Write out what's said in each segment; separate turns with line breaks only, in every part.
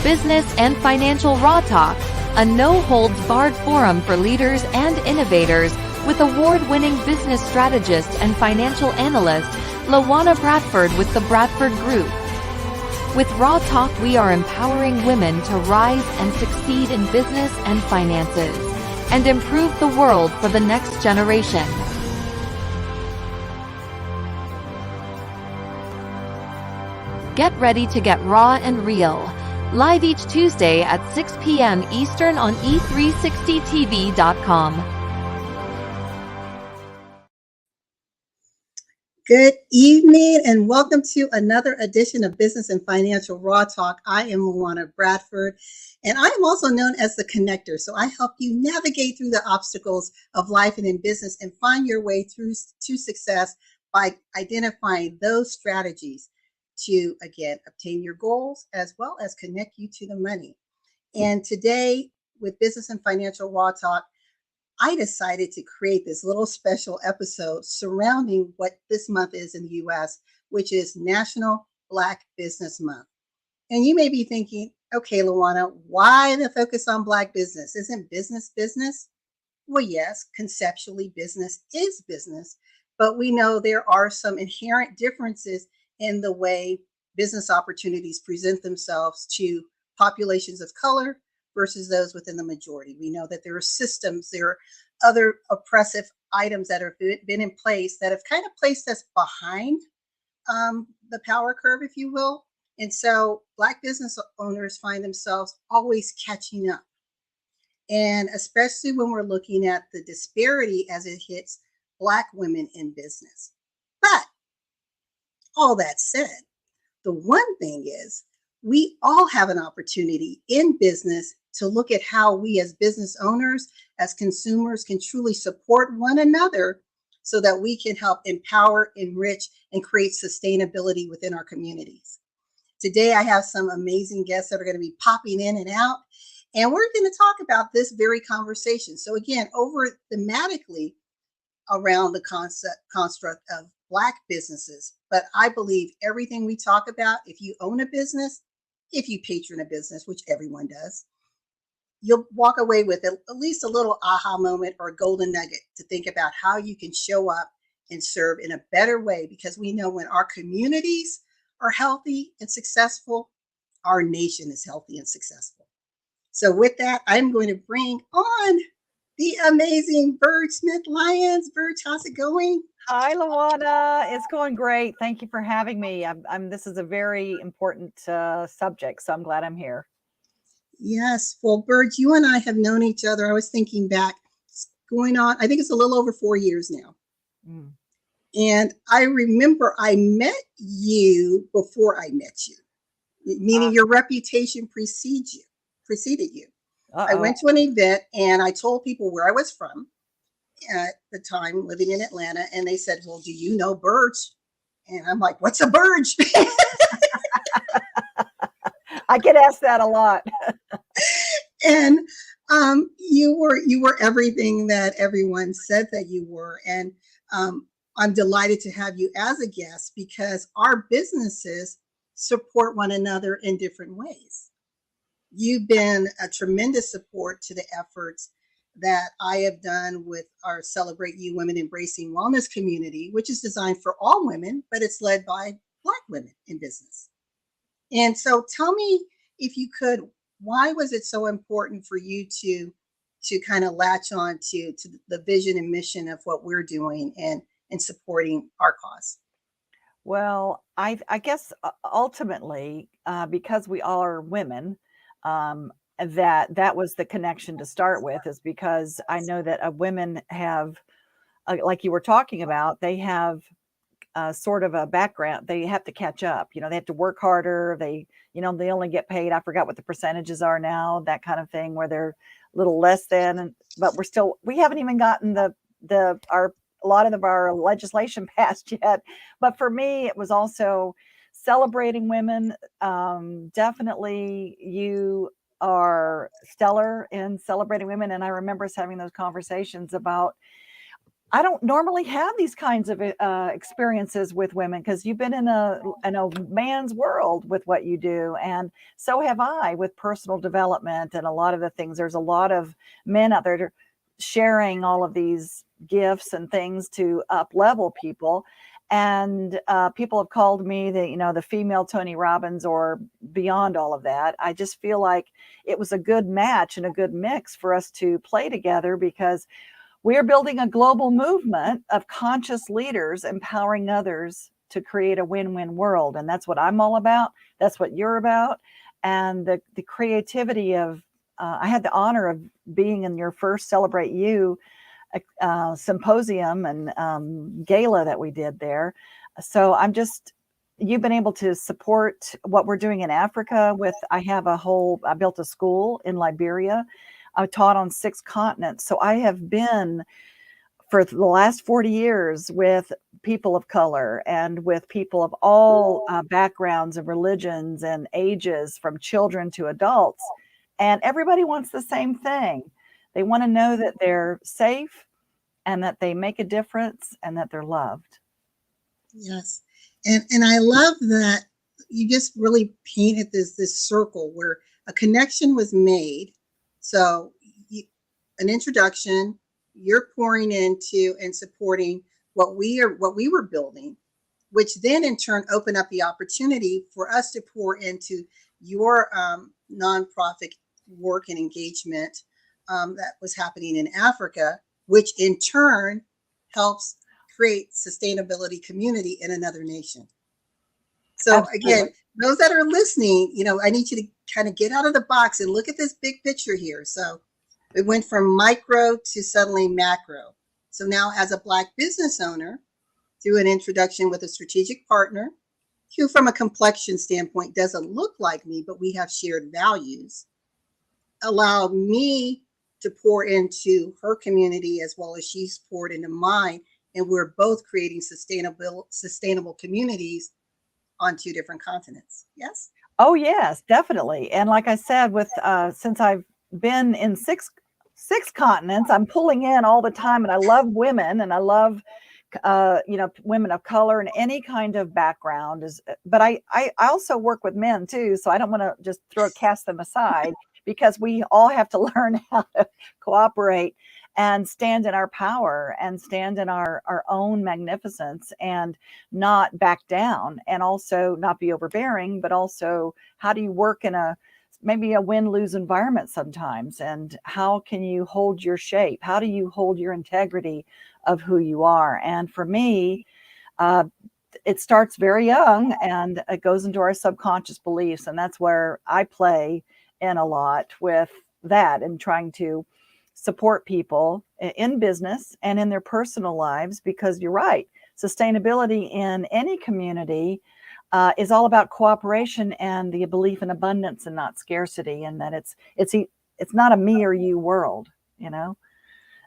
Business and Financial Raw Talk, a no-holds-barred forum for leaders and innovators with award-winning business strategist and financial analyst LaWanna Bradford with the Bradford Group. With Raw Talk, we are empowering women to rise and succeed in business and finances, and improve the world for the next generation. Get ready to get raw and real. Live each Tuesday at 6 p.m. Eastern on e360tv.com.
Good evening and welcome to another edition of Business and Financial Raw Talk. I am LaWanna Bradford, and I am also known as the connector. So I help you navigate through the obstacles of life and in business and find your way through to success by identifying those strategies to, again, obtain your goals as well as connect you to the money. And today with Business and Financial Raw Talk, I decided to create this little special episode surrounding what this month is in the U.S., which is National Black Business Month. And you may be thinking, okay, LaWanna, why the focus on Black business? Isn't business business? Well, yes, conceptually business is business, but we know there are some inherent differences in the way business opportunities present themselves to populations of color versus those within the majority. We know that there are systems, there are other oppressive items that have been in place that have kind of placed us behind the power curve, if you will. And so Black business owners find themselves always catching up. And especially when we're looking at the disparity as it hits Black women in business. But all that said, the one thing is we all have an opportunity in business to look at how we as business owners, as consumers, can truly support one another so that we can help empower, enrich, and create sustainability within our communities. Today, I have some amazing guests that are going to be popping in and out, and we're going to talk about this very conversation. So again, over thematically around the construct of Black businesses, but I believe everything we talk about, if you own a business, if you patron a business, which everyone does, you'll walk away with at least a little aha moment or a golden nugget to think about how you can show up and serve in a better way, because we know when our communities are healthy and successful, our nation is healthy and successful. So with that, I'm going to bring on the amazing Burge Smith-Lyons. Burge, how's it going?
Hi, LaWanna. It's going great. Thank you for having me. This is a very important subject, so I'm glad I'm here.
Yes. Well, Burge, you and I have known each other. I was thinking back, it's going on, I think it's a little over 4 years now. Mm. And I remember I met you before I met you, meaning your reputation preceded you. I went to an event and I told people where I was from at the time, living in Atlanta, and they said, well, do you know Burge? And I'm like, what's a Burge?
I get asked that a lot.
And you were everything that everyone said that you were. And I'm delighted to have you as a guest because our businesses support one another in different ways. You've been a tremendous support to the efforts that I have done with our Celebrate You Women Embracing Wellness community, which is designed for all women, but it's led by Black women in business. And so tell me, if you could, why was it so important for you to kind of latch on to the vision and mission of what we're doing and supporting our cause?
Well, I guess ultimately, because we all are women, that was the connection to start with, is because I know that women have, like you were talking about, they have sort of a background. They have to catch up. They have to work harder. They only get paid. I forgot what the percentages are now, that kind of thing, where they're a little less than, but we haven't even gotten a lot of our legislation passed yet. But for me, it was also celebrating women. Definitely you are stellar in celebrating women. And I remember us having those conversations about I don't normally have these kinds of experiences with women because you've been in a man's world with what you do, and so have I with personal development and a lot of the things. There's a lot of men out there sharing all of these gifts and things to up level people, and people have called me the female Tony Robbins or beyond all of that. I just feel like it was a good match and a good mix for us to play together because we are building a global movement of conscious leaders empowering others to create a win-win world. And that's what I'm all about. That's what you're about. And the creativity of, I had the honor of being in your first Celebrate You symposium and gala that we did there. So you've been able to support what we're doing in Africa I built a school in Liberia. I taught on 6 continents. So I have been for the last 40 years with people of color and with people of all backgrounds and religions and ages, from children to adults. And everybody wants the same thing. They want to know that they're safe and that they make a difference and that they're loved.
Yes. And I love that you just really painted this circle where a connection was made. So an introduction, you're pouring into and supporting what we were building, which then in turn opened up the opportunity for us to pour into your nonprofit work and engagement that was happening in Africa, which in turn helps create sustainability community in another nation. So
Absolutely.
Again, those that are listening, I need you to kind of get out of the box and look at this big picture here. So it went from micro to suddenly macro. So now as a Black business owner, through an introduction with a strategic partner, who from a complexion standpoint doesn't look like me, but we have shared values, allowed me to pour into her community as well as she's poured into mine. And we're both creating sustainable communities on 2 different continents. Yes?
Oh, yes, definitely. And like I said, since I've been in six continents, I'm pulling in all the time, and I love women, and I love women of color and any kind of background but I also work with men too, so I don't want to just cast them aside because we all have to learn how to cooperate and stand in our power and stand in our own magnificence and not back down, and also not be overbearing, but also how do you work in maybe a win-lose environment sometimes, and how can you hold your shape? How do you hold your integrity of who you are? And for me, it starts very young and it goes into our subconscious beliefs. And that's where I play in a lot with that and trying to support people in business and in their personal lives, because you're right. Sustainability in any community is all about cooperation and the belief in abundance and not scarcity, and that it's not a me or you world,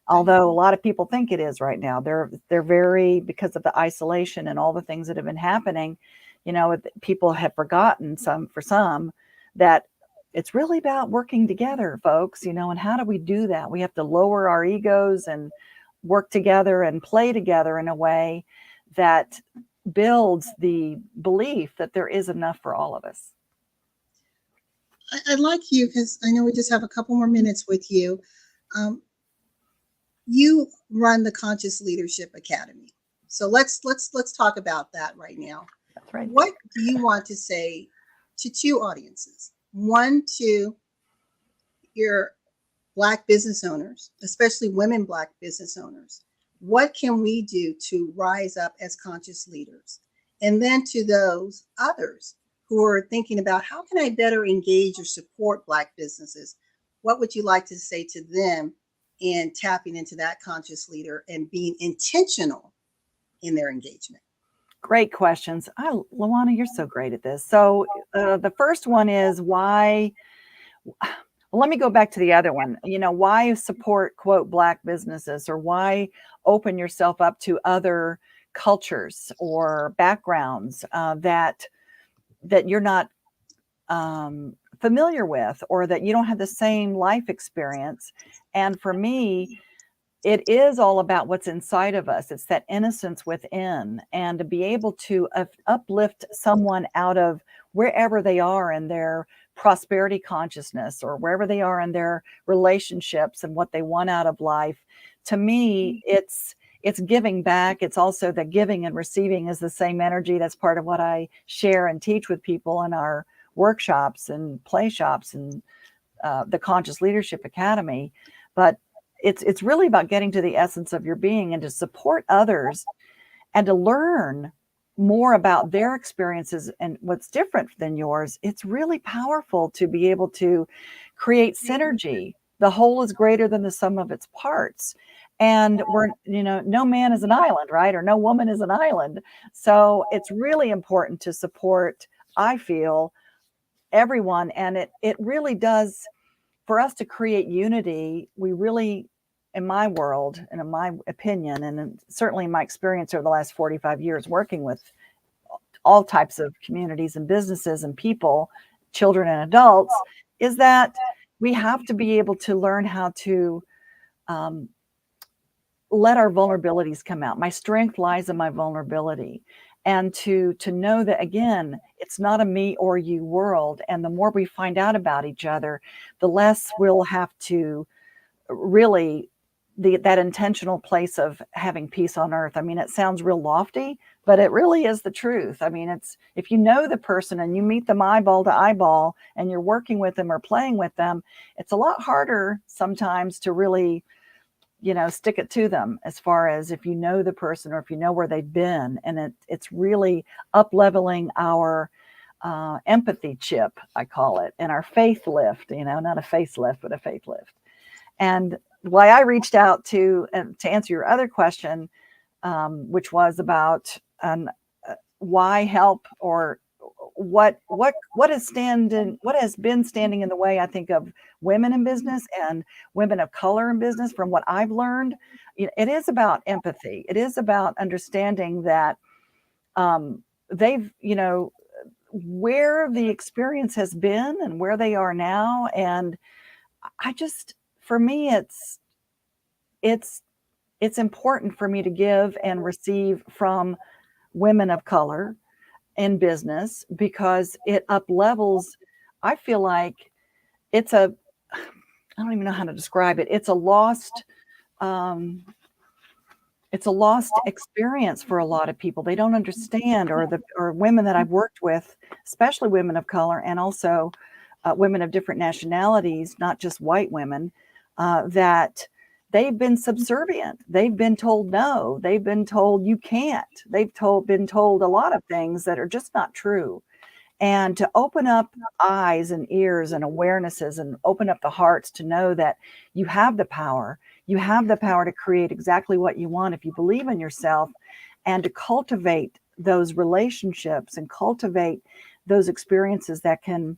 although a lot of people think it is right now. They're very, because of the isolation and all the things that have been happening, people have forgotten for some that it's really about working together, folks, and how do we do that? We have to lower our egos and work together and play together in a way that builds the belief that there is enough for all of us.
I'd like you, because I know we just have a couple more minutes with you. You run the Conscious Leadership Academy. So let's talk about that right now.
That's right.
What do you want to say to 2 audiences? One, to your Black business owners, especially women Black business owners. What can we do to rise up as conscious leaders? And then to those others who are thinking about, how can I better engage or support Black businesses? What would you like to say to them in tapping into that conscious leader and being intentional in their engagement?
Great questions. LaWanna, you're so great at this. So the first one is why. Well, let me go back to the other one. Why support, quote, Black businesses, or why open yourself up to other cultures or backgrounds that you're not familiar with, or that you don't have the same life experience. And for me, it is all about what's inside of us. It's that innocence within, and to be able to uplift someone out of wherever they are in their prosperity consciousness, or wherever they are in their relationships and what they want out of life. To me, it's giving back. It's also the giving and receiving is the same energy. That's part of what I share and teach with people in our workshops and play shops and the Conscious Leadership Academy. But it's really about getting to the essence of your being and to support others and to learn more about their experiences and what's different than yours. It's really powerful to be able to create synergy. The whole is greater than the sum of its parts. And we're, no man is an island, right? Or no woman is an island. So it's really important to support, I feel, everyone. And it really does, for us to create unity, we really, in my world and in my opinion, and certainly in my experience over the last 45 years working with all types of communities and businesses and people, children and adults, is that we have to be able to learn how to let our vulnerabilities come out. My strength lies in my vulnerability. And to know that, again, it's not a me or you world. And the more we find out about each other, the less we'll have to really, that intentional place of having peace on earth. I mean, it sounds real lofty, but it really is the truth. I mean, it's, if you know the person and you meet them eyeball to eyeball and you're working with them or playing with them, it's a lot harder sometimes to really, stick it to them, as far as if you know the person or if you know where they've been. And it's really up leveling our empathy chip, I call it, and our faith lift, not a facelift, but a faith lift. And why I reached out to answer your other question, which was about why help, or what has been standing in the way, I think, of women in business and women of color in business. From what I've learned, it is about empathy. It is about understanding that they've, where the experience has been and where they are now. And for me, it's important for me to give and receive from women of color in business, because it up levels. I feel like I don't even know how to describe it. It's a lost experience for a lot of people. They don't understand, or women that I've worked with, especially women of color, and also women of different nationalities, not just white women, that they've been subservient. They've been told no. They've been told you can't. Been told a lot of things that are just not true. And to open up eyes and ears and awarenesses and open up the hearts to know that you have the power. You have the power to create exactly what you want if you believe in yourself, and to cultivate those relationships and cultivate those experiences that can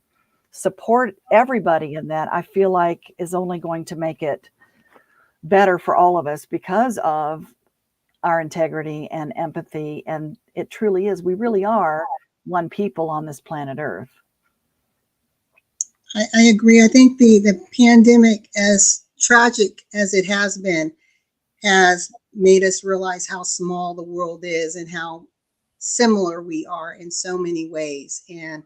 support everybody in that, I feel like is only going to make it better for all of us, because of our integrity and empathy. And it truly is, we really are one people on this planet Earth.
I agree. I think the pandemic, as tragic as it has been, has made us realize how small the world is and how similar we are in so many ways. And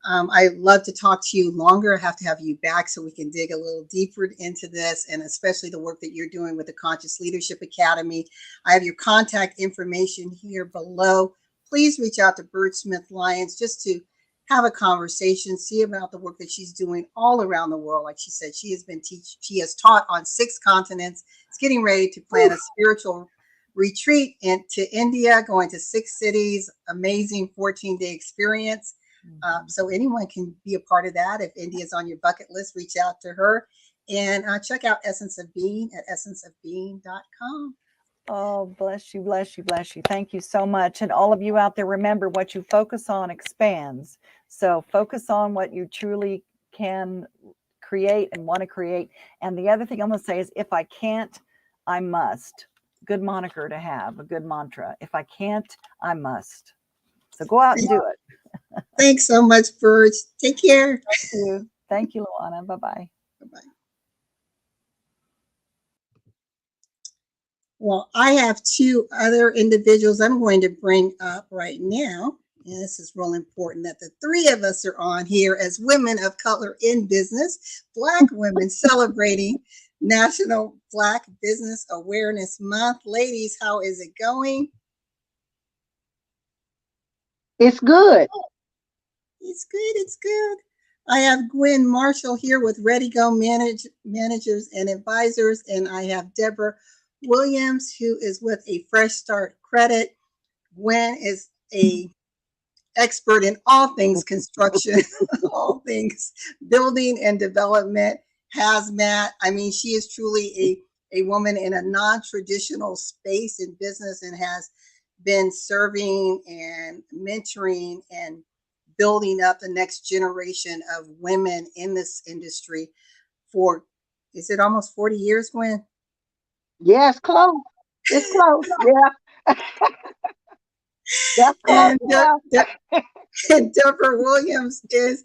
I'd love to talk to you longer. I have to have you back so we can dig a little deeper into this, and especially the work that you're doing with the Conscious Leadership Academy. I have your contact information here below. Please reach out to Bird Smith Lyons just to have a conversation, see about the work that she's doing all around the world. Like she said, she has taught on 6 continents. It's getting ready to plan a spiritual retreat to India, going to 6 cities, amazing 14-day experience. So anyone can be a part of that. If India is on your bucket list, reach out to her, and check out Essence of Being at essenceofbeing.com.
Oh, bless you, bless you, bless you. Thank you so much. And all of you out there, remember, what you focus on expands. So focus on what you truly can create and want to create. And the other thing I'm going to say is, if I can't, I must. Good moniker to have, a good mantra. If I can't, I must. So go out and do it.
Thanks so much, Birch. Take care.
Thank you. Thank you, LaWanna. Bye-bye.
Bye-bye. Well, I have two other individuals I'm going to bring up right now. And this is real important that the three of us are on here as women of color in business, Black women celebrating National Black Business Awareness Month. Ladies, how is it going?
It's good.
It's good. It's good. I have Gwen Marshall here with Ready Go Managers and Advisors, and I have Deborah Williams, who is with a Fresh Start Credit. Gwen is a expert in all things construction, all things building and development, hazmat. I mean, she is truly a woman in a non-traditional space in business and has been serving and mentoring and building up the next generation of women in this industry for, is it almost 40 years, Gwen?
Yes, close. It's close. Yeah. That's close.
And,
Yeah.
and Deborah Williams is,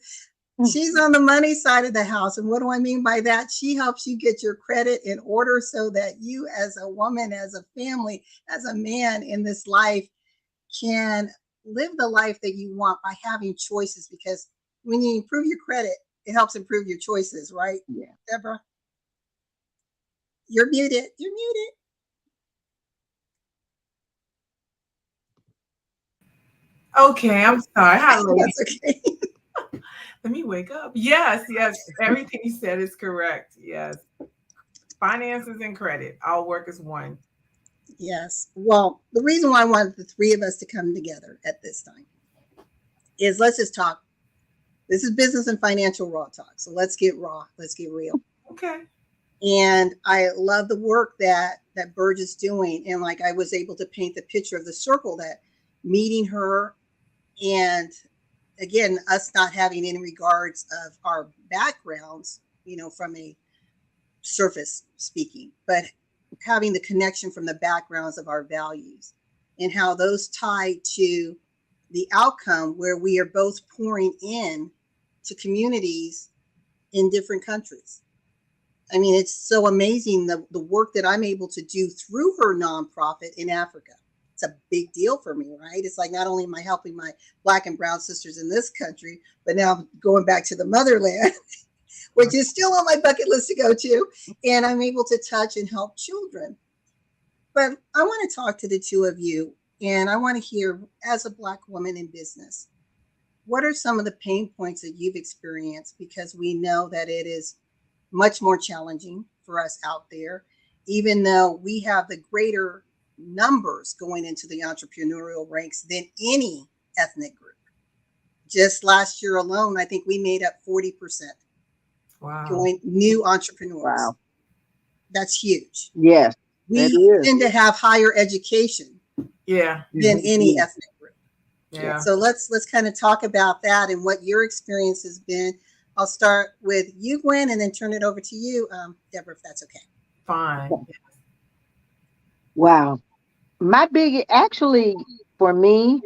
she's on the money side of the house. And what do I mean by that? She helps you get your credit in order so that you as a woman, as a family, as a man in this life can live the life that you want by having choices. Because when you improve your credit, it helps improve your choices, right?
Yeah.
Deborah? You're muted. You're muted.
Okay, I'm sorry. Hello.
That's okay.
Let me wake up. Yes, everything you said is correct. Yes. Finances and credit all work as one.
Yes. Well, the reason why I wanted the three of us to come together at this time is let's just talk. This is business and financial raw talk. So let's get raw. Let's get real.
Okay.
And I love the work that Burge is doing. And like I was able to paint the picture of the circle that meeting her, and again, us not having any regards of our backgrounds, from a surface speaking, but having the connection from the backgrounds of our values and how those tie to the outcome where we are both pouring in to communities in different countries. I mean, it's so amazing the work that I'm able to do through her nonprofit in Africa. It's a big deal for me, right? It's like not only am I helping my Black and brown sisters in this country, but now I'm going back to the motherland, which is still on my bucket list to go to. And I'm able to touch and help children. But I want to talk to the two of you, and I want to hear, as a Black woman in business, what are some of the pain points that you've experienced? Because we know that it is much more challenging for us out there, even though we have the greater numbers going into the entrepreneurial ranks than any ethnic group. Just last year alone, I think we made up 40%.
Wow.
Going new entrepreneurs.
Wow.
That's huge.
Yes.
We tend to have higher education than any ethnic group.
Yeah.
So let's kind of talk about that and what your experience has been. I'll start with you, Gwen, and then turn it over to you, Deborah, if that's okay.
Fine.
Wow. Actually, for me,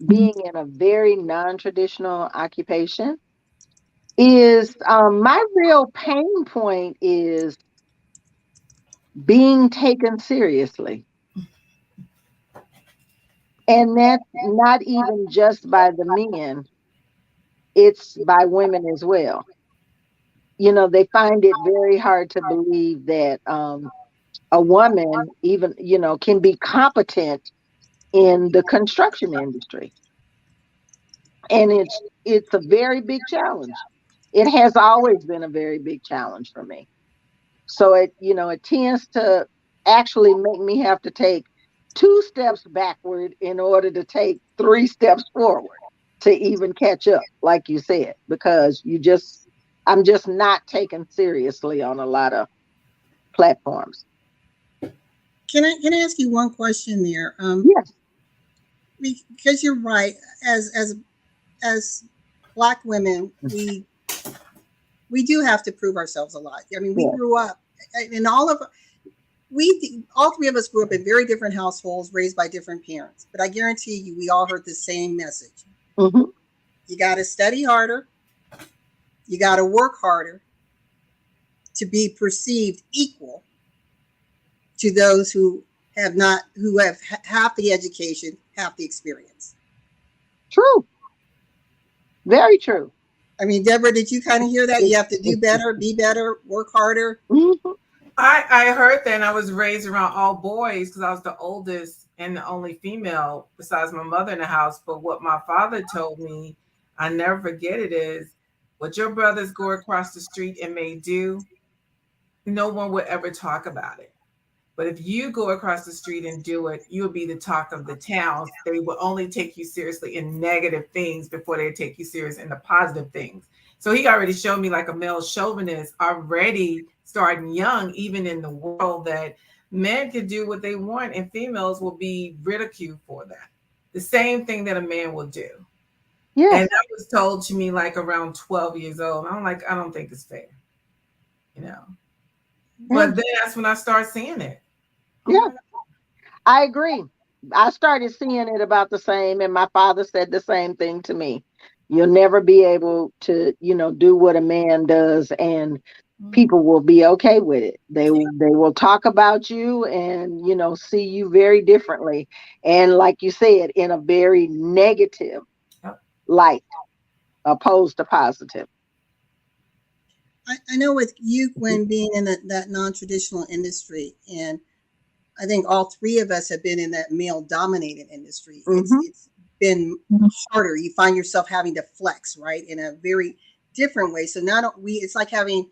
being in a very non-traditional occupation is my real pain point is being taken seriously. And that's not even just by the men, it's by women as well. They find it very hard to believe that a woman even, can be competent in the construction industry. And it's a very big challenge. It has always been a very big challenge for me. So it tends to actually make me have to take 2 steps backward in order to take 3 steps forward to even catch up, like you said, because I'm just not taken seriously on a lot of platforms.
Can I ask you one question there?
Yes.
Because you're right. As Black women, we do have to prove ourselves a lot. I mean, we grew up, and all three of us grew up in very different households, raised by different parents. But I guarantee you, we all heard the same message.
Mm-hmm.
You got to study harder. You got to work harder to be perceived equal to those who who have half the education, half the experience.
True. Very true.
I mean, Deborah, did you kind of hear that? You have to do better, be better, work harder.
Mm-hmm.
I heard that, and I was raised around all boys because I was the oldest and the only female besides my mother in the house. But what my father told me, I never forget it, is what your brothers go across the street and may do, no one would ever talk about it. But if you go across the street and do it, you'll be the talk of the town. They will only take you seriously in negative things before they take you serious in the positive things. So he already showed me, like a male chauvinist, already starting young, even in the world, that men can do what they want and females will be ridiculed for that. The same thing that a man will do.
Yes.
And that was told to me like around 12 years old. I'm like, I don't think it's fair, you know. But then that's when I start seeing it.
Yeah, I agree. I started seeing it about the same, and my father said the same thing to me. You'll never be able to, do what a man does, and people will be okay with it. They will talk about you and, see you very differently. And like you said, in a very negative light, opposed to positive.
I know with you, Gwen, being in that non-traditional industry, and I think all three of us have been in that male-dominated industry. It's been harder. You find yourself having to flex, right, in a very different way. So it's like having,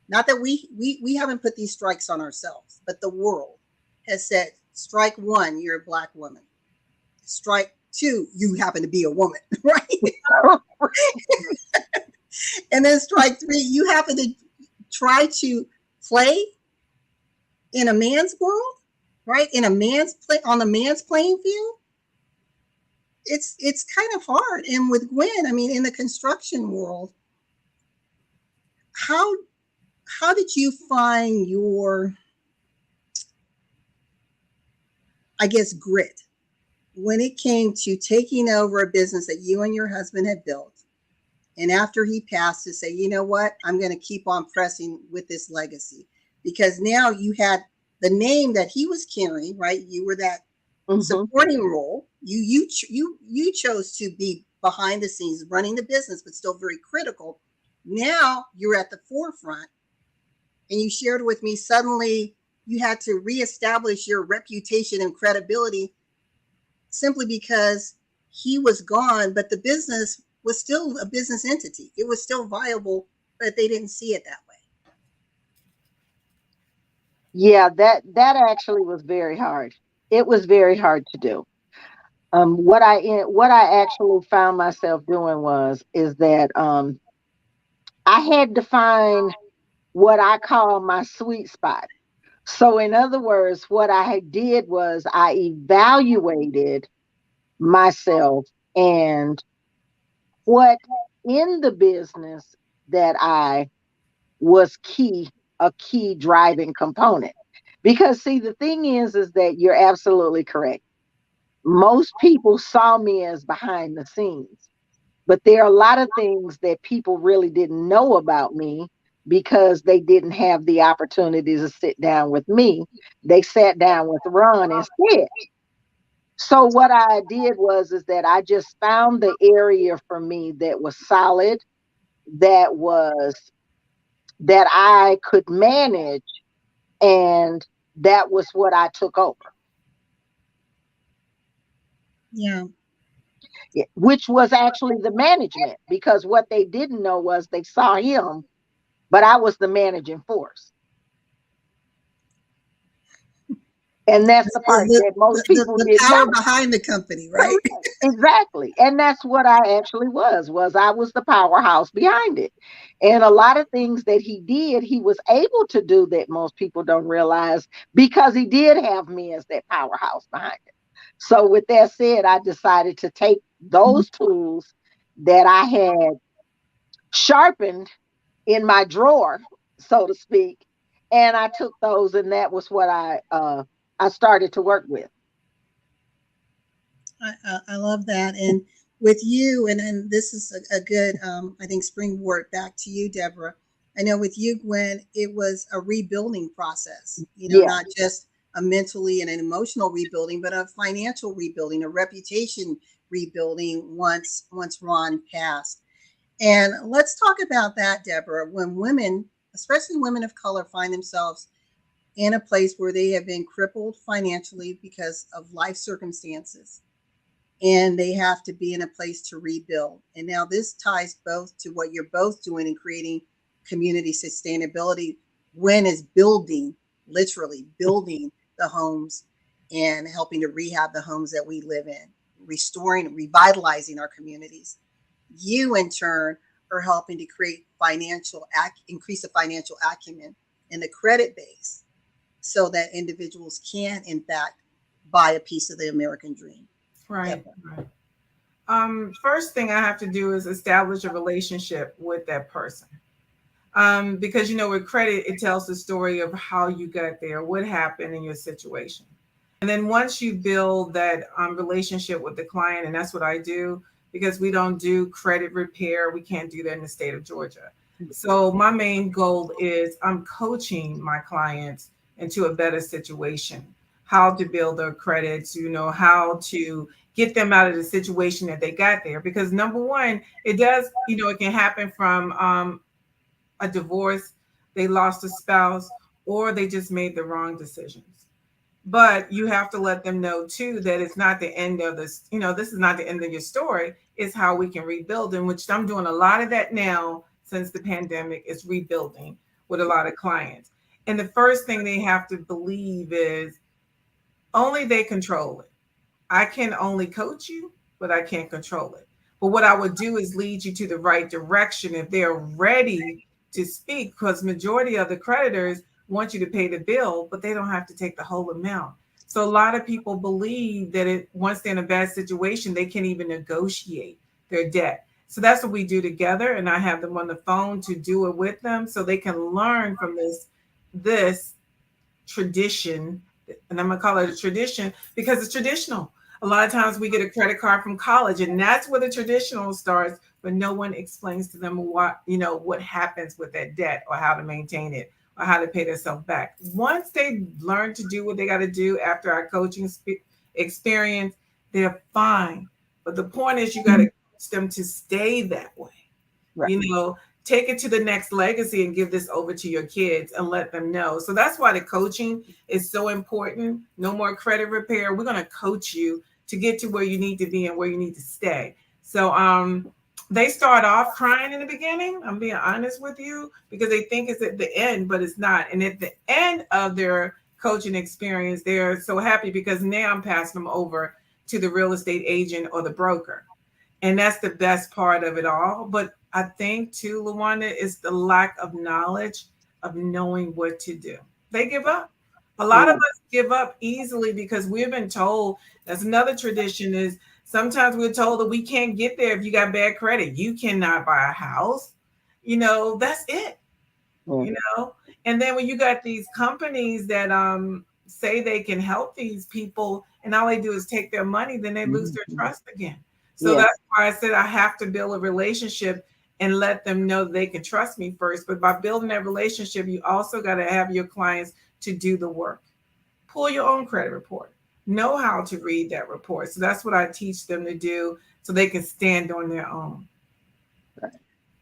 not that we haven't put these strikes on ourselves, but the world has said, strike one, you're a Black woman. Strike two, you happen to be a woman, right? And then strike three, you happen to try to play in a man's world, right? On the man's playing field. It's kind of hard. And with Gwen, I mean, in the construction world, how did you find your, I guess, grit when it came to taking over a business that you and your husband had built? And after he passed, to say, you know what, I'm going to keep on pressing with this legacy, because now you had the name that he was carrying, right? You were that supporting role. You chose to be behind the scenes, running the business, but still very critical. Now you're at the forefront, and you shared with me, suddenly you had to reestablish your reputation and credibility simply because he was gone, but the business was still a business entity. It was still viable, but they didn't see it that way.
Yeah, that actually was very hard. It was very hard to do. What I actually found myself doing is that I had to find what I call my sweet spot. So in other words, what I did was I evaluated myself and what in the business that I was a key driving component. Because see, the thing is that you're absolutely correct. Most people saw me as behind the scenes, but there are a lot of things that people really didn't know about me because they didn't have the opportunity to sit down with me. They sat down with Ron instead. So what I did is that I just found the area for me that was solid, that I could manage, and that was what I took over.
Yeah.
Which was actually the management, because what they didn't know was they saw him, but I was the managing force. And that's the part that most people didn't know.
The power behind the company, right?
Exactly. And that's what I actually was I was the powerhouse behind it. And a lot of things that he did, he was able to do that most people don't realize, because he did have me as that powerhouse behind it. So with that said, I decided to take those tools that I had sharpened in my drawer, so to speak, and I took those, and that was what I started to work with.
I love that. And with you, and this is a good, I think, springboard back to you, Deborah. I know with you, Gwen, it was a rebuilding process, not just a mentally and an emotional rebuilding, but a financial rebuilding, a reputation rebuilding once Ron passed. And let's talk about that, Deborah. When women, especially women of color, find themselves in a place where they have been crippled financially because of life circumstances, and they have to be in a place to rebuild. And now this ties both to what you're both doing in creating community sustainability. When is building, literally building the homes and helping to rehab the homes that we live in, restoring, revitalizing our communities. You, in turn, are helping to create increase the financial acumen and the credit base so that individuals can, in fact, buy a piece of the American dream.
Right. First thing I have to do is establish a relationship with that person. Because, with credit, it tells the story of how you got there, what happened in your situation. And then once you build that relationship with the client, and that's what I do, because we don't do credit repair. We can't do that in the state of Georgia. So my main goal is I'm coaching my clients into a better situation, how to build their credits, how to get them out of the situation that they got there. Because number one, it does, it can happen from a divorce, they lost a spouse, or they just made the wrong decisions. But you have to let them know too that it's not the end of this, this is not the end of your story. It's how we can rebuild, in which I'm doing a lot of that now since the pandemic, is rebuilding with a lot of clients. And the first thing they have to believe is only they control it. I can only coach you, but I can't control it. But what I would do is lead you to the right direction if they're ready to speak, because majority of the creditors want you to pay the bill, but they don't have to take the whole amount. So a lot of people believe that once they're in a bad situation, they can't even negotiate their debt. So that's what we do together. And I have them on the phone to do it with them so they can learn from this tradition. And I'm going to call it a tradition because it's traditional. A lot of times we get a credit card from college, and that's where the traditional starts, but no one explains to them what happens with that debt, or how to maintain it, or how to pay themselves back. Once they learn to do what they got to do after our coaching experience, they're fine. But the point is, you got to coach them to stay that way. Right. Take it to the next legacy and give this over to your kids and let them know. So that's why the coaching is so important. No more credit repair. We're going to coach you to get to where you need to be and where you need to stay. So they start off crying in the beginning. I'm being honest with you, because they think it's at the end, but it's not. And at the end of their coaching experience, they're so happy because now I'm passing them over to the real estate agent or the broker. And that's the best part of it all. But I think too, LaWanna, is the lack of knowledge of knowing what to do. They give up. A lot of us give up easily because we've been told, that's another tradition, is sometimes we're told that we can't get there if you got bad credit. You cannot buy a house. That's it. And then when you got these companies that say they can help these people, and all they do is take their money, then they lose their trust again. So that's why I said I have to build a relationship and let them know they can trust me first. But by building that relationship, you also got to have your clients to do the work. Pull your own credit report. Know how to read that report. So that's what I teach them to do so they can stand on their own.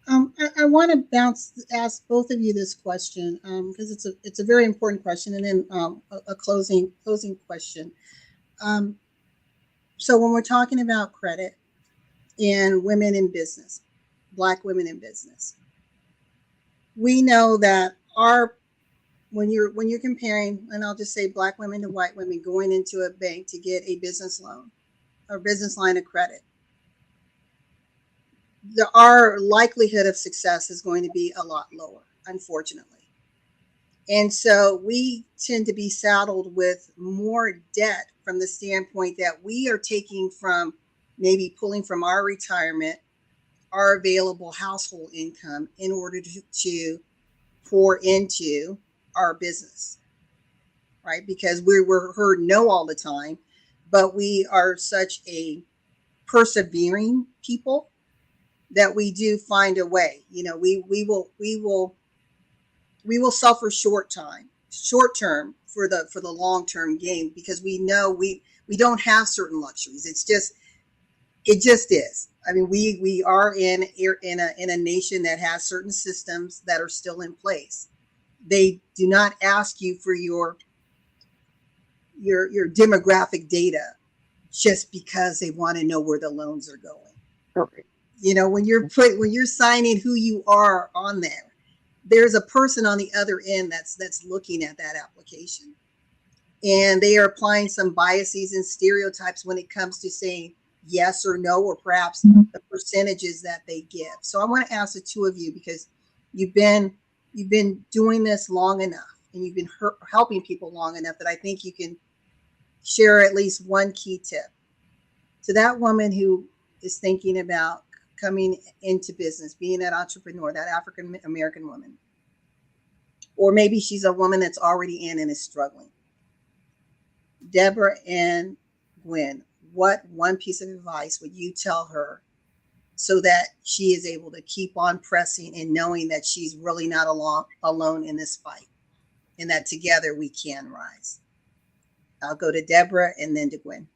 I want to ask both of you this question because it's a very important question, and then a closing question. So when we're talking about credit and women in business, Black women in business, we know that when you're comparing, and I'll just say Black women to white women going into a bank to get a business loan or business line of credit, our likelihood of success is going to be a lot lower, unfortunately. And so we tend to be saddled with more debt from the standpoint that we are taking from, maybe pulling from our retirement, our available household income in order to pour into our business, right? Because we're heard no all the time, but we are such a persevering people that we do find a way. We will suffer short time short term for the long term game, because we know we don't have certain luxuries. It just is. I mean, we are in a nation that has certain systems that are still in place. They do not ask you for your demographic data just because they want to know where the loans are going.
Correct.
You know, when you're signing who you are on there, there's a person on the other end that's looking at that application, and they are applying some biases and stereotypes when it comes to saying yes or no, or perhaps the percentages that they give. So I want to ask the two of you, because you've been doing this long enough, and you've been helping people long enough, that I think you can share at least one key tip to that woman who is thinking about coming into business, being that entrepreneur, that African American woman, or maybe she's a woman that's already in and is struggling. Deborah and Gwen, what one piece of advice would you tell her so that she is able to keep on pressing and knowing that she's really not alone in this fight, and that together we can rise? I'll go to Deborah and then to Gwen.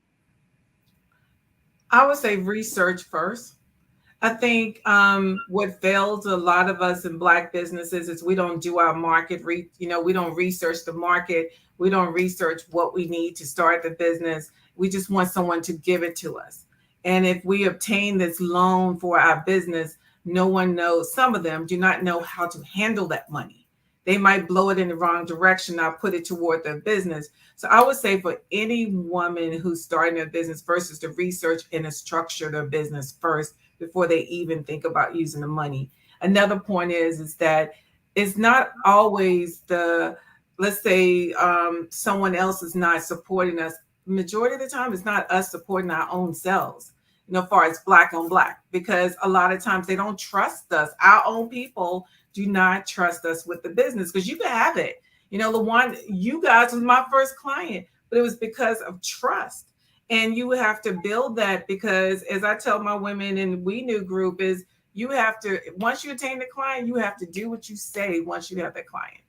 I would say research first. I think what fails a lot of us in Black businesses is we don't do our market. We don't research the market. We don't research what we need to start the business. We just want someone to give it to us. And if we obtain this loan for our business, no one knows. Some of them do not know how to handle that money. They might blow it in the wrong direction, not put it toward their business. So I would say for any woman who's starting a business, first is to research and to structure their business first before they even think about using the money. Another point is that it's not always let's say someone else is not supporting us. Majority of the time, it's not us supporting our own selves, as far as Black on Black, because a lot of times they don't trust us. Our own people do not trust us with the business, because you can have it. LaWanna, you guys was my first client, but it was because of trust. And you have to build that, because as I tell my women in We New group is, you have to, once you attain the client, you have to do what you say once you have the client.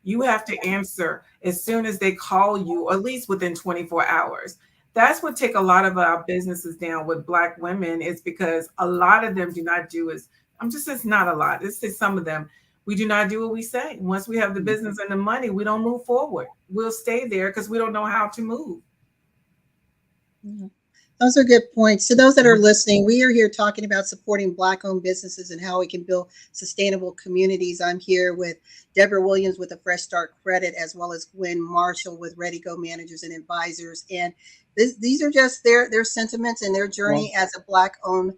You have to answer as soon as they call you, or at least within 24 hours. That's what take a lot of our businesses down with Black women, is because a lot of them do not do it's not a lot. It's just some of them. We do not do what we say. Once we have the business and the money, we don't move forward. We'll stay there because we don't know how to move.
Yeah. Those are good points. To those that are listening, we are here talking about supporting Black-owned businesses and how we can build sustainable communities. I'm here with Deborah Williams with a Fresh Start Credit, as well as Gwen Marshall with Ready Go Managers and Advisors. And these are just their sentiments and their journey as a Black-owned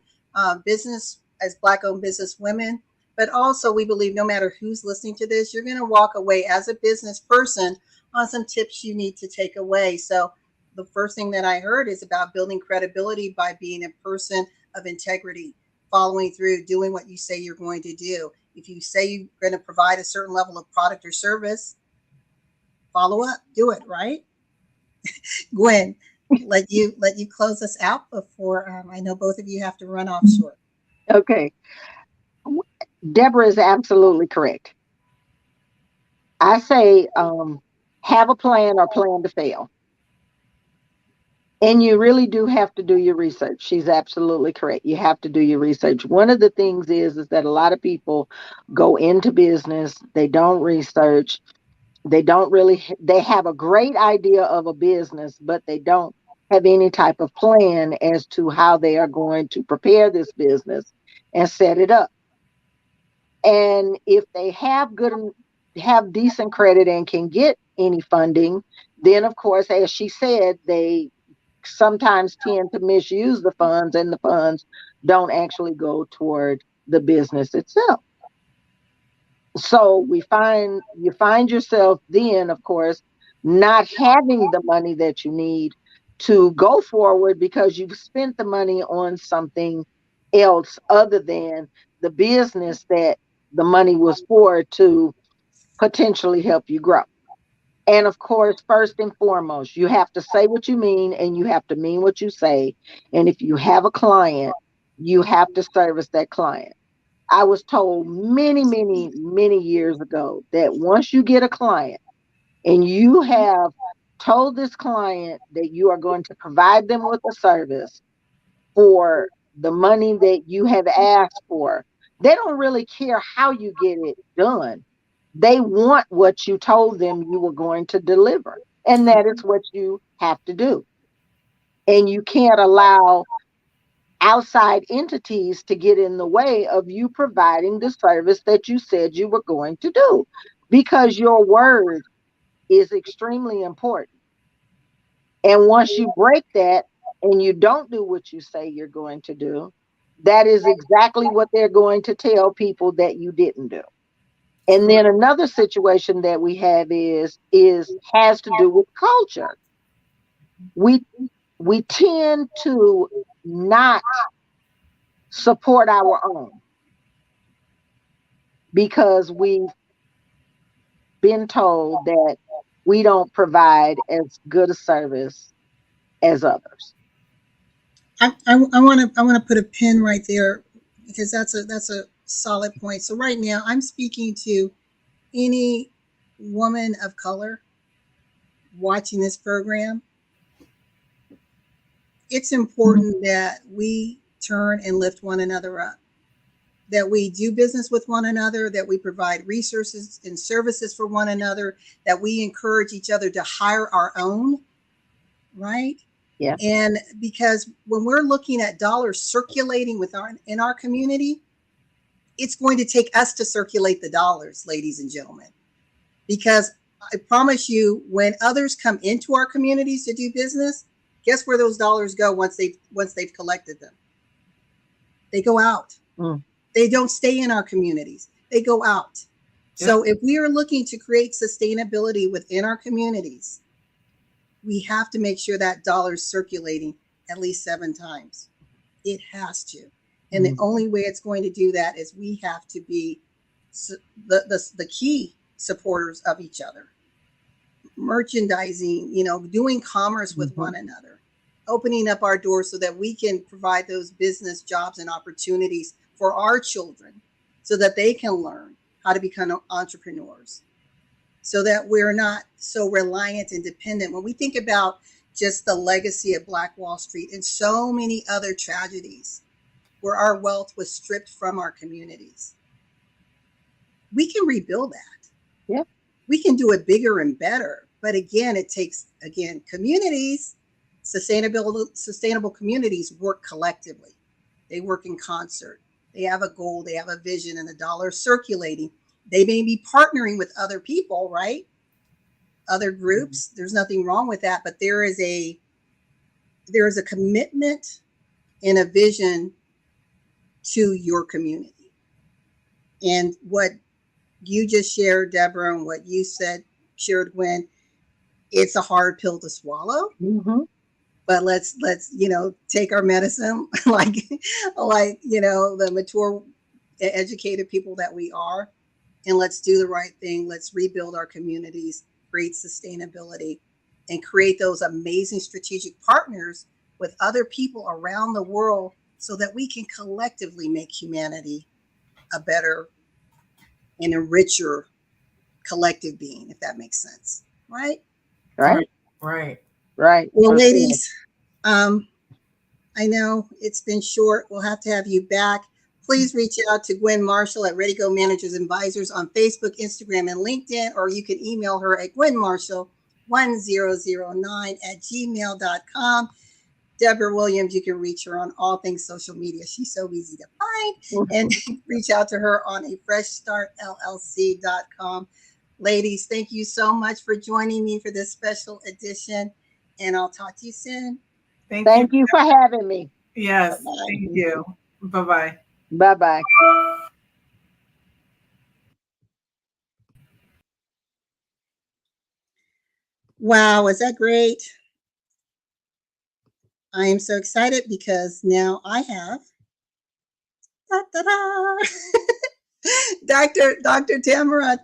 business, as Black-owned business women. But also, we believe no matter who's listening to this, you're going to walk away as a business person on some tips you need to take away. So the first thing that I heard is about building credibility by being a person of integrity, following through, doing what you say you're going to do. If you say you're going to provide a certain level of product or service, follow up, do it, right? Gwen, let you close us out before I know both of you have to run off short.
Okay. Deborah is absolutely correct. I say have a plan or plan to fail. And you really do have to do your research. She's absolutely correct. You have to do your research. One of the things is that a lot of people go into business, they don't research, they have a great idea of a business, but they don't have any type of plan as to how they are going to prepare this business and set it up. And if they have decent credit and can get any funding, then of course, as she said, they sometimes tend to misuse the funds, and the funds don't actually go toward the business itself. So you find yourself then, of course, not having the money that you need to go forward because you've spent the money on something else other than the business that the money was for to potentially help you grow. And of course, first and foremost, you have to say what you mean and you have to mean what you say. And if you have a client, you have to service that client. I was told many, many, many years ago that once you get a client and you have told this client that you are going to provide them with a service for the money that you have asked for, they don't really care how you get it done. They want what you told them you were going to deliver. And that is what you have to do. And you can't allow outside entities to get in the way of you providing the service that you said you were going to do, because your word is extremely important. And once you break that and you don't do what you say you're going to do, that is exactly what they're going to tell people that you didn't do. And then another situation that we have is has to do with culture. We tend to not support our own because we've been told that we don't provide as good a service as others.
I want to put a pin right there, because that's a solid point. So right now I'm speaking to any woman of color watching this program. It's important that we turn and lift one another up, that we do business with one another, that we provide resources and services for one another, that we encourage each other to hire our own, right?
Yeah.
And because when we're looking at dollars circulating in our community, it's going to take us to circulate the dollars, ladies and gentlemen. Because I promise you, when others come into our communities to do business, guess where those dollars go once they've collected them? They go out. They don't stay in our communities. They go out. Yeah. So if we are looking to create sustainability within our communities, we have to make sure that dollar's circulating at least 7 times. It has to. And the only way it's going to do that is we have to be the key supporters of each other. Merchandising, doing commerce with one another, opening up our doors so that we can provide those business jobs and opportunities for our children so that they can learn how to become entrepreneurs, so that we're not so reliant and dependent. When we think about just the legacy of Black Wall Street and so many other tragedies where our wealth was stripped from our communities, we can rebuild that.
Yeah.
We can do it bigger and better. But again, it takes, communities, sustainable communities work collectively. They work in concert. They have a goal, they have a vision, and the dollar circulating. They may be partnering with other people, right? Other groups. There's nothing wrong with that, but there is a commitment and a vision to your community. And what you just shared, Deborah, and what you shared, Gwen, it's a hard pill to swallow. But let's take our medicine like the mature, educated people that we are, and let's do the right thing. Let's rebuild our communities, create sustainability, and create those amazing strategic partners with other people around the world so that we can collectively make humanity a better and a richer collective being, if that makes sense. Right?
Right.
Well, ladies, I know it's been short. We'll have to have you back. Please reach out to Gwen Marshall at Ready Go Managers Advisors on Facebook, Instagram, and LinkedIn, or you can email her at gwenmarshall1009@gmail.com. Deborah Williams, you can reach her on all things social media. She's so easy to find. And reach out to her on afreshstartllc.com. Ladies, thank you so much for joining me for this special edition, and I'll talk to you soon.
Thank you for having me.
Yes. Bye-bye. Thank you. Bye-bye.
Bye-bye.
Wow, was that great? I am so excited because now I have Dr. Tamara,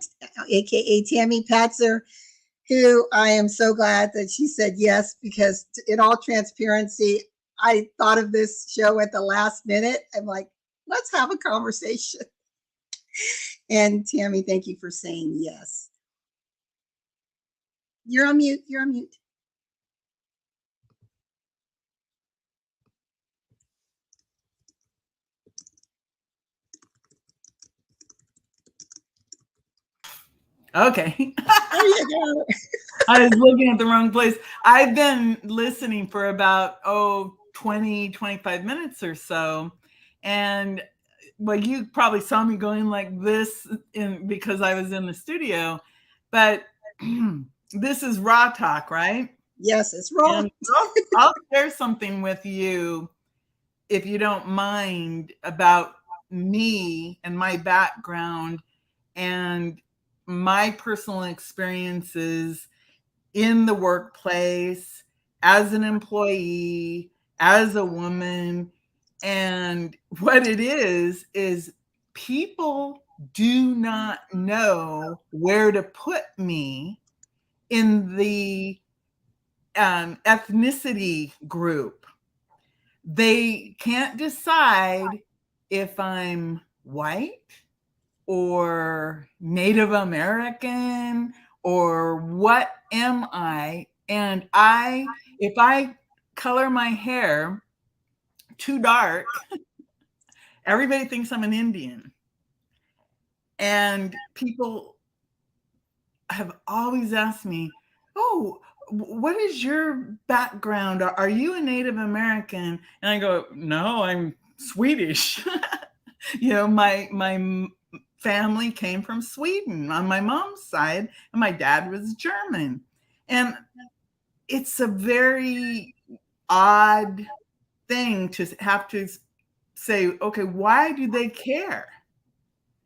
aka Tammy Patzer, who I am so glad that she said yes, because in all transparency, I thought of this show at the last minute. I'm like, let's have a conversation. And Tammy, thank you for saying yes. You're on mute. You're on mute.
Okay.
There you go.
I was looking at the wrong place. I've been listening for about 20, 25 minutes or so. And well, you probably saw me going like this because I was in the studio. But this is Raw Talk, right?
Yes, it's raw.
And I'll share something with you, if you don't mind, about me and my background and my personal experiences in the workplace, as an employee, as a woman. And what it is people do not know where to put me in the ethnicity group. They can't decide if I'm white or Native American or what am I. And if I color my hair too dark, everybody thinks I'm an Indian. And people have always asked me, oh, what is your background? Are you a Native American? And I go, no, I'm Swedish. My family came from Sweden on my mom's side, and my dad was German. And it's a very odd thing to have to say, okay, why do they care?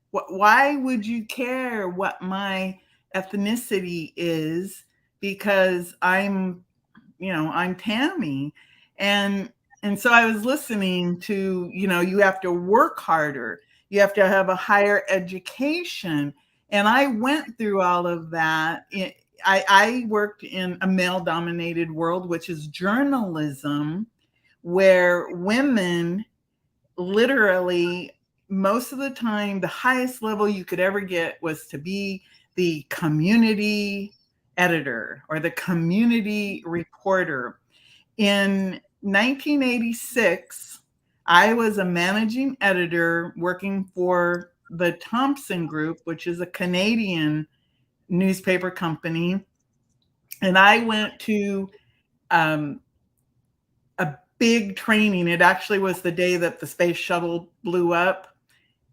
Why would you care what my ethnicity is? Because I'm Tammy. And so I was listening to, you have to work harder. You have to have a higher education. And I went through all of that. I worked in a male-dominated world, which is journalism, where women literally, most of the time, the highest level you could ever get was to be the community editor or the community reporter. In 1986, I was a managing editor working for the Thompson Group, which is a Canadian newspaper company. And I went to a big training. It actually was the day that the space shuttle blew up.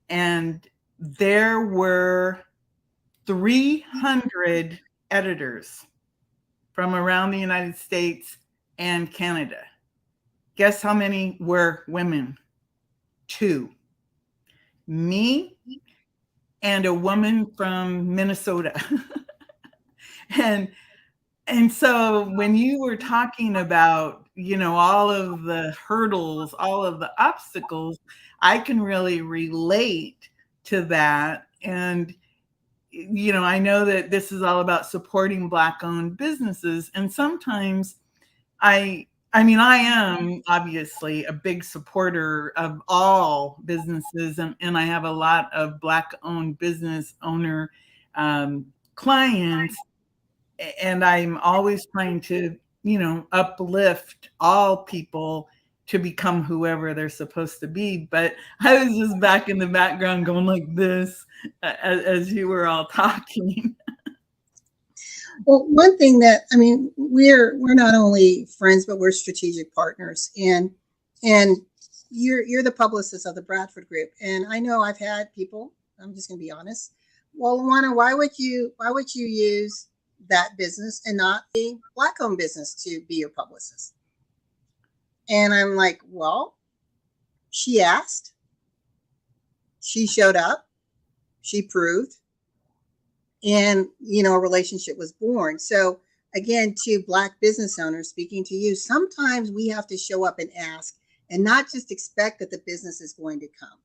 And there were 300 editors from around the United States and Canada. Guess how many were women? 2. Me and a woman from Minnesota. And so when you were talking about, all of the hurdles, all of the obstacles, I can really relate to that. And, I know that this is all about supporting Black-owned businesses. And sometimes I am obviously a big supporter of all businesses, and I have a lot of Black-owned business owner clients, and I'm always trying to, uplift all people to become whoever they're supposed to be. But I was just back in the background going like this as you were all talking.
Well, one thing that, we're not only friends, but we're strategic partners, and you're the publicist of the Bradford Group, and I know I've had people. I'm just going to be honest. Well, LaWanna, why would you use that business and not a Black-owned business to be your publicist? And I'm like, well, she asked, she showed up, she proved, and a relationship was born. So again, to Black business owners, speaking to you, sometimes we have to show up and ask and not just expect that the business is going to come.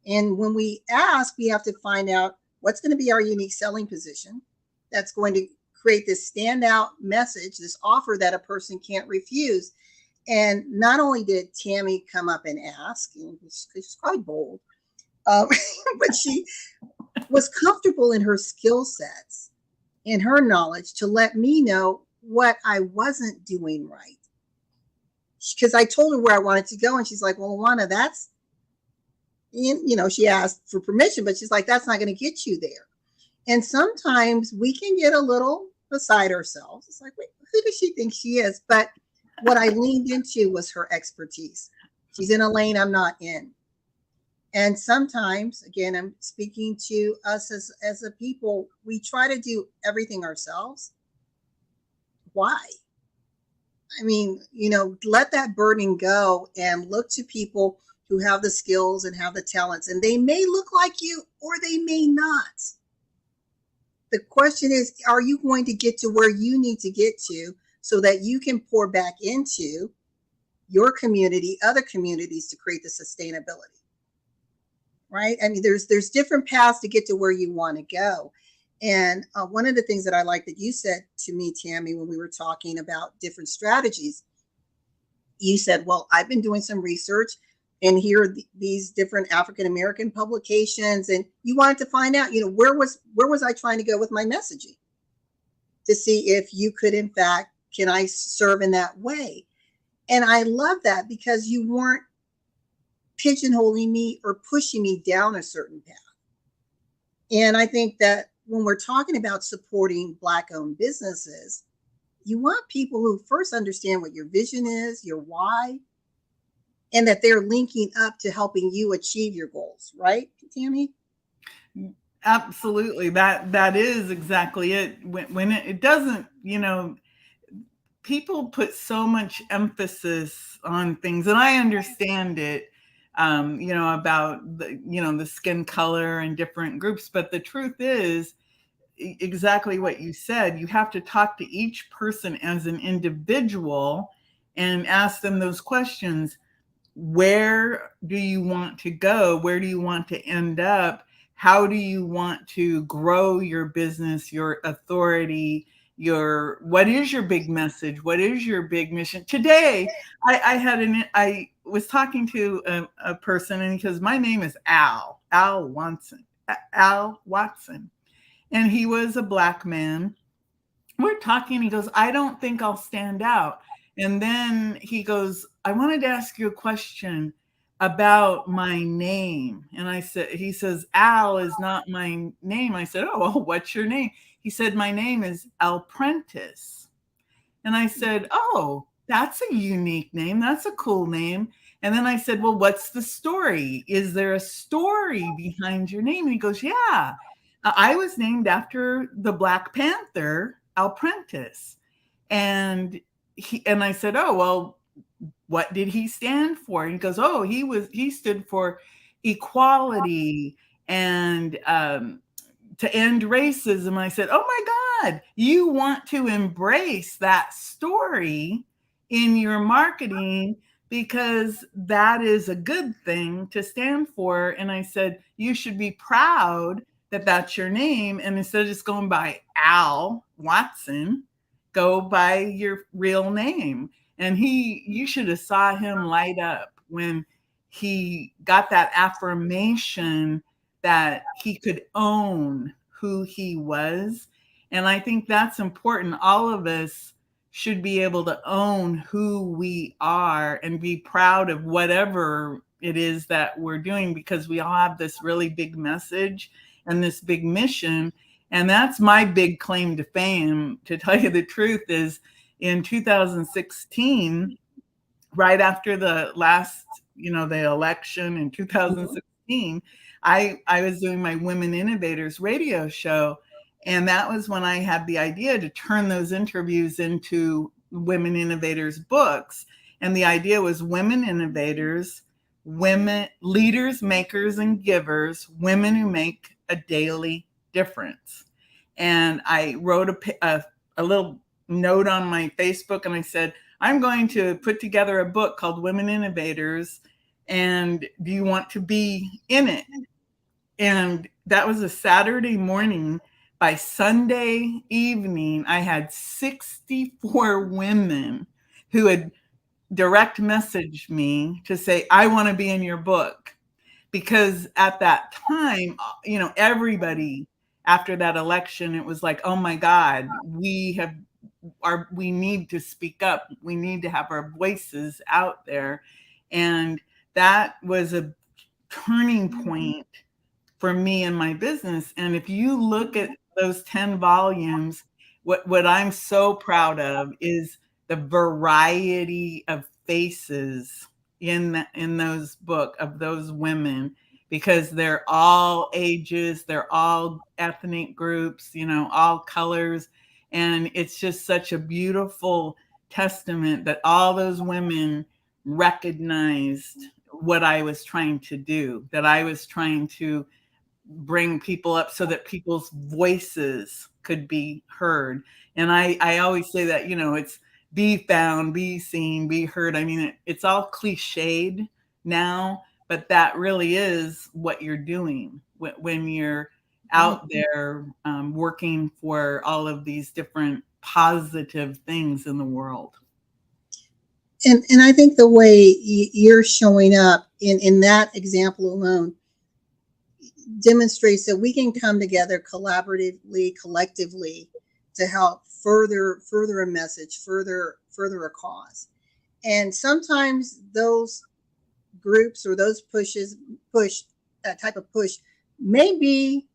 And when we ask, we have to find out what's going to be our unique selling position that's going to create this standout message, this offer that a person can't refuse. And not only did Tammy come up and ask, and she's probably bold, but she was comfortable in her skill sets and her knowledge to let me know what I wasn't doing right. Because I told her where I wanted to go, and she's like, well, LaWanna, that's, she asked for permission, but she's like, that's not going to get you there. And sometimes we can get a little beside ourselves. It's like, wait, who does she think she is? But what I leaned into was her expertise. She's in a lane I'm not in. And sometimes, again, I'm speaking to us as a people, we try to do everything ourselves. Why? I mean, let that burden go and look to people who have the skills and have the talents. And they may look like you or they may not. The question is, are you going to get to where you need to get to so that you can pour back into your community, other communities, to create the sustainability? Right? I mean, there's different paths to get to where you want to go. And one of the things that I like that you said to me, Tammy, when we were talking about different strategies, you said, well, I've been doing some research and here are these different African-American publications. And you wanted to find out, where was I trying to go with my messaging to see if you could, in fact, can I serve in that way? And I love that because you weren't pigeonholing me or pushing me down a certain path. And I think that when we're talking about supporting Black-owned businesses, you want people who first understand what your vision is, your why, and that they're linking up to helping you achieve your goals, right, Tammy?
Absolutely. That is exactly it. When it doesn't, people put so much emphasis on things, and I understand it, about the skin color and different groups. But the truth is exactly what you said. You have to talk to each person as an individual and ask them those questions. Where do you want to go? Where do you want to end up? How do you want to grow your business, your authority, what is your big message? What is your big mission? Today, I was talking to a person, and because my name is Al Watson. And he was a Black man. We're talking, he goes, I don't think I'll stand out. And then he goes, I wanted to ask you a question about my name. And he says, Al is not my name. I said, oh, well, what's your name? He said, my name is Alprentice. And I said, oh, that's a unique name. That's a cool name. And then I said, well, what's the story? Is there a story behind your name? And he goes, yeah, I was named after the Black Panther, Alprentice. And I said, oh, well, what did he stand for? And he goes, oh, he stood for equality and to end racism. I said, oh my God, you want to embrace that story in your marketing because that is a good thing to stand for. And I said, you should be proud that that's your name. And instead of just going by Al Watson, go by your real name. And you should have saw him light up when he got that affirmation that he could own who he was. And I think that's important. All of us should be able to own who we are and be proud of whatever it is that we're doing, because we all have this really big message and this big mission. And that's my big claim to fame, to tell you the truth, is in 2016, right after the last, the election in 2016, I was doing my Women Innovators radio show. And that was when I had the idea to turn those interviews into Women Innovators books. And the idea was Women Innovators, women leaders, makers, and givers, women who make a daily difference. And I wrote a little note on my Facebook, and I said, I'm going to put together a book called Women Innovators, and do you want to be in it? And that was a Saturday morning. By Sunday evening, I had 64 women who had direct messaged me to say, I want to be in your book. Because at that time, everybody after that election, it was like, oh my God, we need to speak up. We need to have our voices out there. And that was a turning point for me in my business. And if you look at those 10 volumes, what I'm so proud of is the variety of faces in those book of those women, because they're all ages, they're all ethnic groups, all colors. And it's just such a beautiful testament that all those women recognized what I was trying to do, that I was trying to bring people up so that people's voices could be heard. And I always say that, it's be found, be seen, be heard. I mean, it's all cliched now, but that really is what you're doing when you're out there working for all of these different positive things in the world.
And I think the way you're showing up in that example alone demonstrates that we can come together collaboratively, collectively, to help further a message, further a cause. And sometimes those groups or those that type of push may be,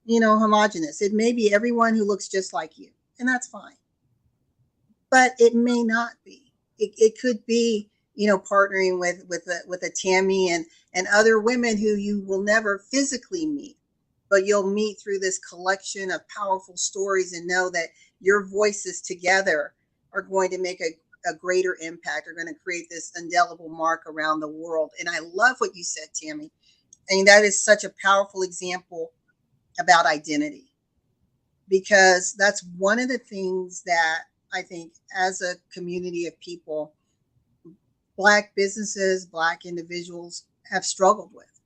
homogenous. It may be everyone who looks just like you, and that's fine. But it may not be. It could be, partnering with a Tammy and other women who you will never physically meet, but you'll meet through this collection of powerful stories and know that your voices together are going to make a greater impact, are going to create this indelible mark around the world. And I love what you said, Tammy. I mean, that is such a powerful example about identity, because that's one of the things that I think as a community of people, Black businesses, Black individuals have struggled with,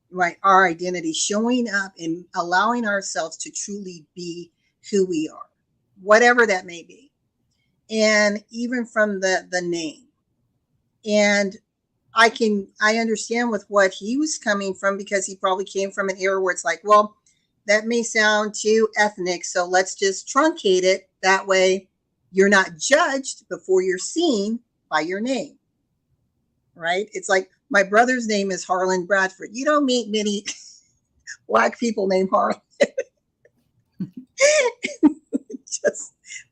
right? Our identity, showing up and allowing ourselves to truly be who we are, whatever that may be. And even from the name. And I understand with what he was coming from, because he probably came from an era where it's like, well, that may sound too ethnic, so let's just truncate it. That way you're not judged before you're seen by your name, right? It's like, my brother's name is Harlan Bradford. You don't meet many Black people named Harlan.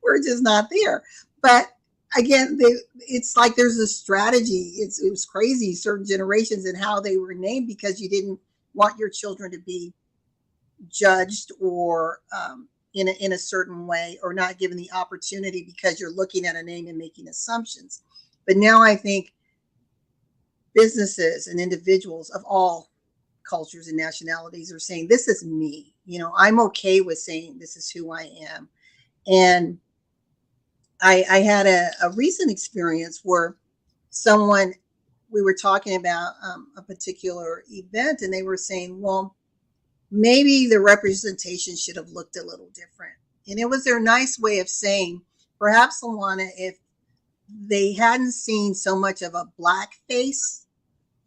We're just not there. But again, it's like there's a strategy. It was crazy, certain generations and how they were named, because you didn't want your children to be judged or in a certain way, or not given the opportunity because you're looking at a name and making assumptions. But now I think businesses and individuals of all cultures and nationalities are saying, this is me. I'm okay with saying this is who I am. And I had a recent experience where we were talking about a particular event, and they were saying, well, maybe the representation should have looked a little different. And it was their nice way of saying, perhaps, LaWanna, if they hadn't seen so much of a Black face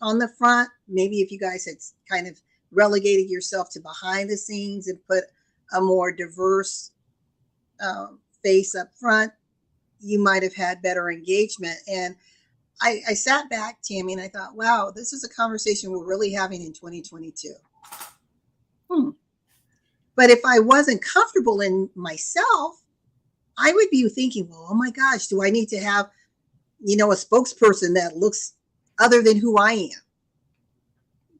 on the front, maybe if you guys had kind of relegated yourself to behind the scenes and put a more diverse face up front, you might have had better engagement. And I sat back, Tammy, and I thought, wow, this is a conversation we're really having in 2022. But if I wasn't comfortable in myself, I would be thinking, well, oh my gosh, do I need to have, a spokesperson that looks other than who I am?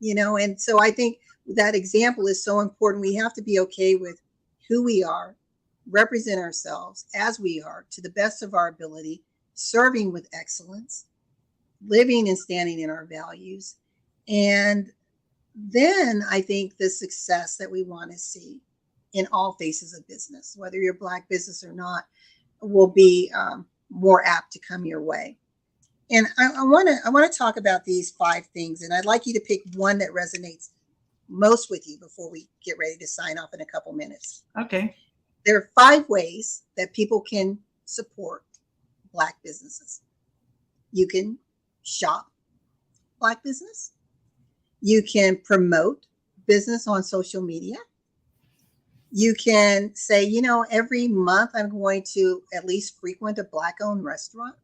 And so I think that example is so important. We have to be okay with who we are, represent ourselves as we are to the best of our ability, serving with excellence, living and standing in our values. And then I think the success that we want to see in all phases of business, whether you're Black business or not, will be more apt to come your way. And I want to talk about these 5 things, and I'd like you to pick one that resonates most with you before we get ready to sign off in a couple minutes.
Okay.
There are 5 ways that people can support Black businesses. You can shop Black business. You can promote business on social media. You can say, you know, every month I'm going to at least frequent a Black-owned restaurant.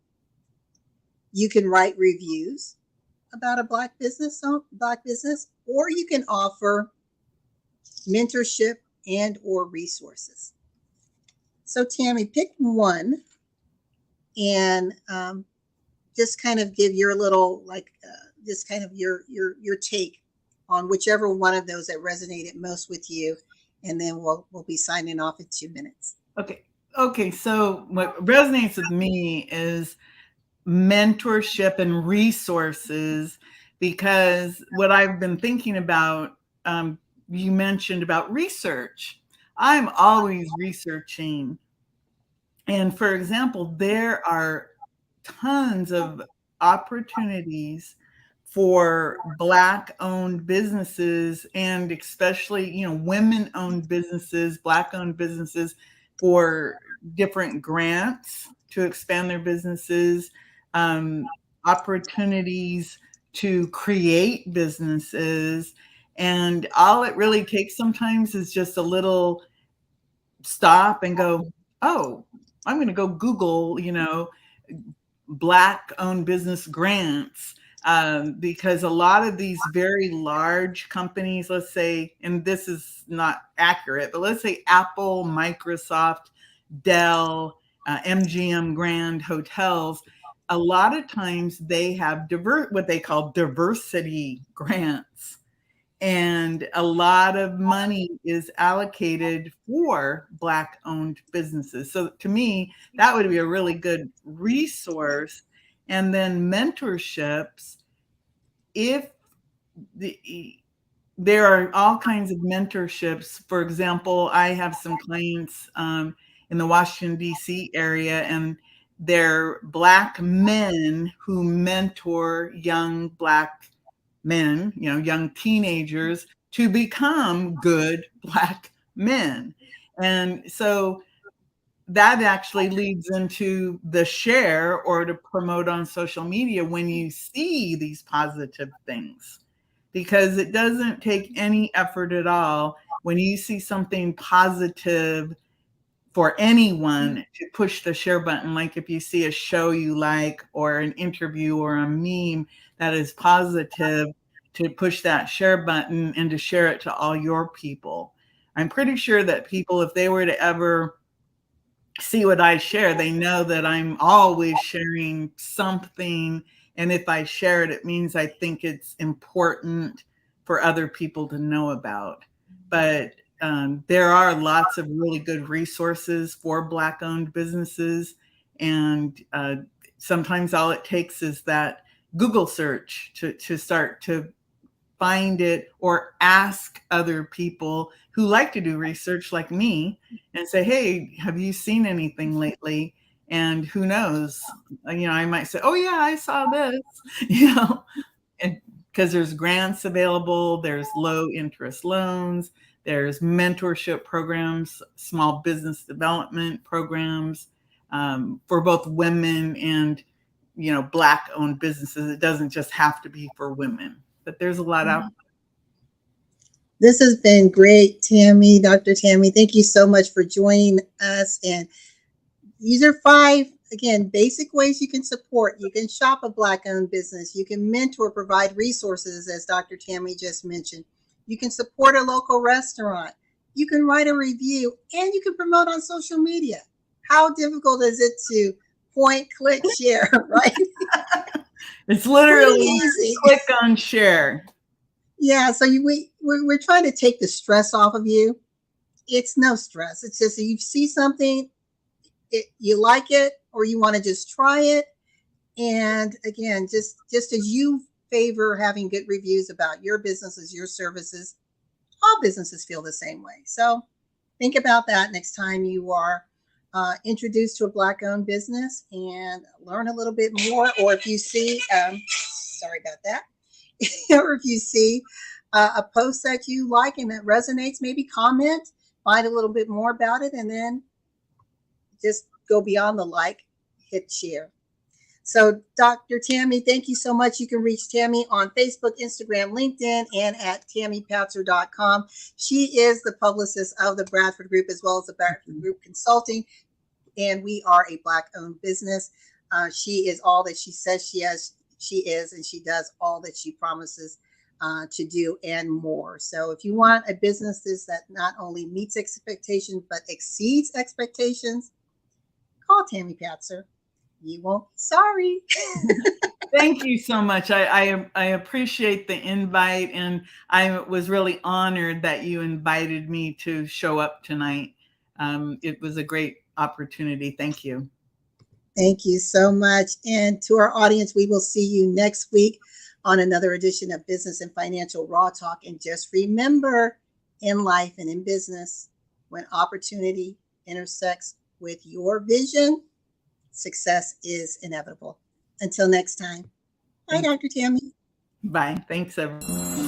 You can write reviews about a Black business, or you can offer mentorship and or resources. So Tammy, pick one and just kind of give your little, just kind of your take on whichever one of those that resonated most with you, and then we'll be signing off in 2 minutes.
Okay. So what resonates with me is mentorship and resources, because what I've been thinking about, you mentioned about research. I'm always researching. And for example, there are tons of opportunities for Black-owned businesses, and especially, you know, women-owned businesses, Black-owned businesses, for different grants to expand their businesses, opportunities to create businesses. And all it really takes sometimes is just a little stop and go, oh, I'm going to go Google, you know, Black-owned business grants, because a lot of these very large companies, let's say, and this is not accurate, but let's say Apple, Microsoft, Dell, MGM Grand Hotels, a lot of times they have what they call diversity grants. And a lot of money is allocated for Black-owned businesses. So to me, that would be a really good resource. And then mentorships, there are all kinds of mentorships. For example, I have some clients in the Washington, D.C. area, and they're Black men who mentor young Black men, you know, young teenagers, to become good Black men. And so that actually leads into the share or to promote on social media when you see these positive things, because it doesn't take any effort at all when you see something positive for anyone to push the share button. Like if you see a show you like, or an interview or a meme that is positive, to push that share button and to share it to all your people. I'm pretty sure that people, if they were to ever see what I share, they know that I'm always sharing something. And if I share it, it means I think it's important for other people to know about. But there are lots of really good resources for Black-owned businesses. And sometimes all it takes is that Google search to start to find it, or ask other people who like to do research like me and say, hey, have you seen anything lately? And who knows, you know, I might say, oh yeah, I saw this, you know, because there's grants available, there's low interest loans, there's mentorship programs, small business development programs for both women and, you know, Black-owned businesses. It doesn't just have to be for women, but there's a lot out there.
This has been great, Tammy, Dr. Tammy. Thank you so much for joining us. And these are 5, again, basic ways you can support. You can shop a Black-owned business. You can mentor, provide resources, as Dr. Tammy just mentioned. You can support a local restaurant. You can write a review, and you can promote on social media. How difficult is it to point, click, share, right?
It's literally easy. Click on share.
Yeah, so we're trying to take the stress off of you. It's no stress. It's just you see something, you like it, or you want to just try it. And again, just as you favor having good reviews about your businesses, your services, all businesses feel the same way. So think about that next time you are introduced to a Black-owned business, and learn a little bit more. Or if you see, sorry about that. Or if you see a post that you like and that resonates, maybe comment, find a little bit more about it, and then just go beyond the like, hit share. So Dr. Tammy, thank you so much. You can reach Tammy on Facebook, Instagram, LinkedIn, and at tammypatzer.com. She is the publicist of the Bradford Group as well as the Bradford Group Consulting, and we are a Black-owned business. She is all that she says she is, and she does all that she promises to do and more. So if you want a business that not only meets expectations but exceeds expectations, call Tammy Patzer. You won't be sorry.
Thank you so much. I appreciate the invite, and I was really honored that you invited me to show up tonight. It was a great opportunity. Thank you.
Thank you so much. And to our audience, we will see you next week on another edition of Business and Financial Raw Talk. And just remember, in life and in business, when opportunity intersects with your vision, success is inevitable. Until next time. Bye, Dr. Tammy.
Bye. Thanks, everyone.